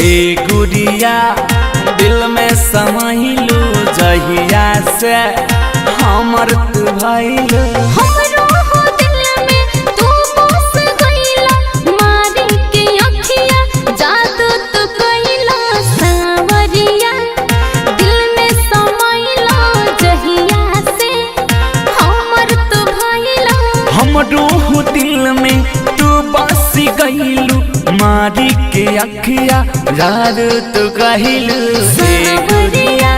ए गुड़िया दिल में समाइलू जहिया से हमर तू भइलू। हमरो हो दिल में तू बस गइला, मारी के अखिया जादू तू कइला सावरिया। दिल में समाइला जहिया से हमर तू भइला। हमरो हो दिल में तू बस गइलू, मारी के अखिया जादू तू कहिलू सावरिया।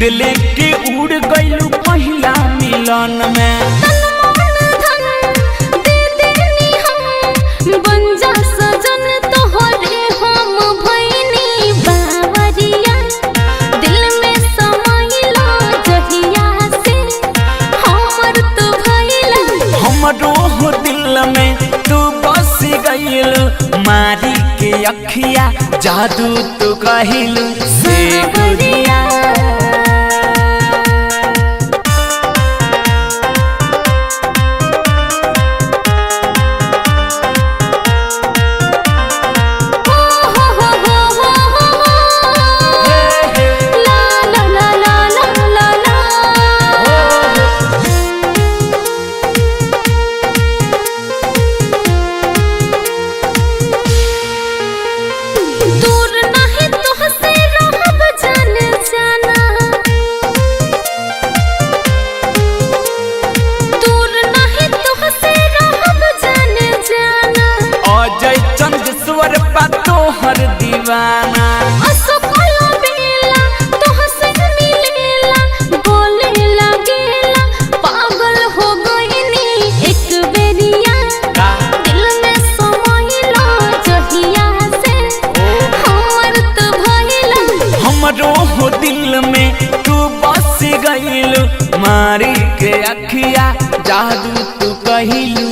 दिले के उड़ गइलू पहिला मिलन में। तन मन धन दे देनी हम, बन जा सजन तोहरे हम भइनी बावरिया। दिल में समाइला जहिया से हमर तू भइला। हमरो हो दिल में तू बस गइलू, मारी के अखिया जादू तू कहिलू सावरिया। तोहर दीवाना असोकला बेला तोहसे मिलेला, बोले लगेला पागल हो गइनी एक बेरिया। दिल में समाइला जहिया से हमर तू भइला। हमरो हो दिल में तू बस गइलू, मारी के अखिया जादू तू कहिलू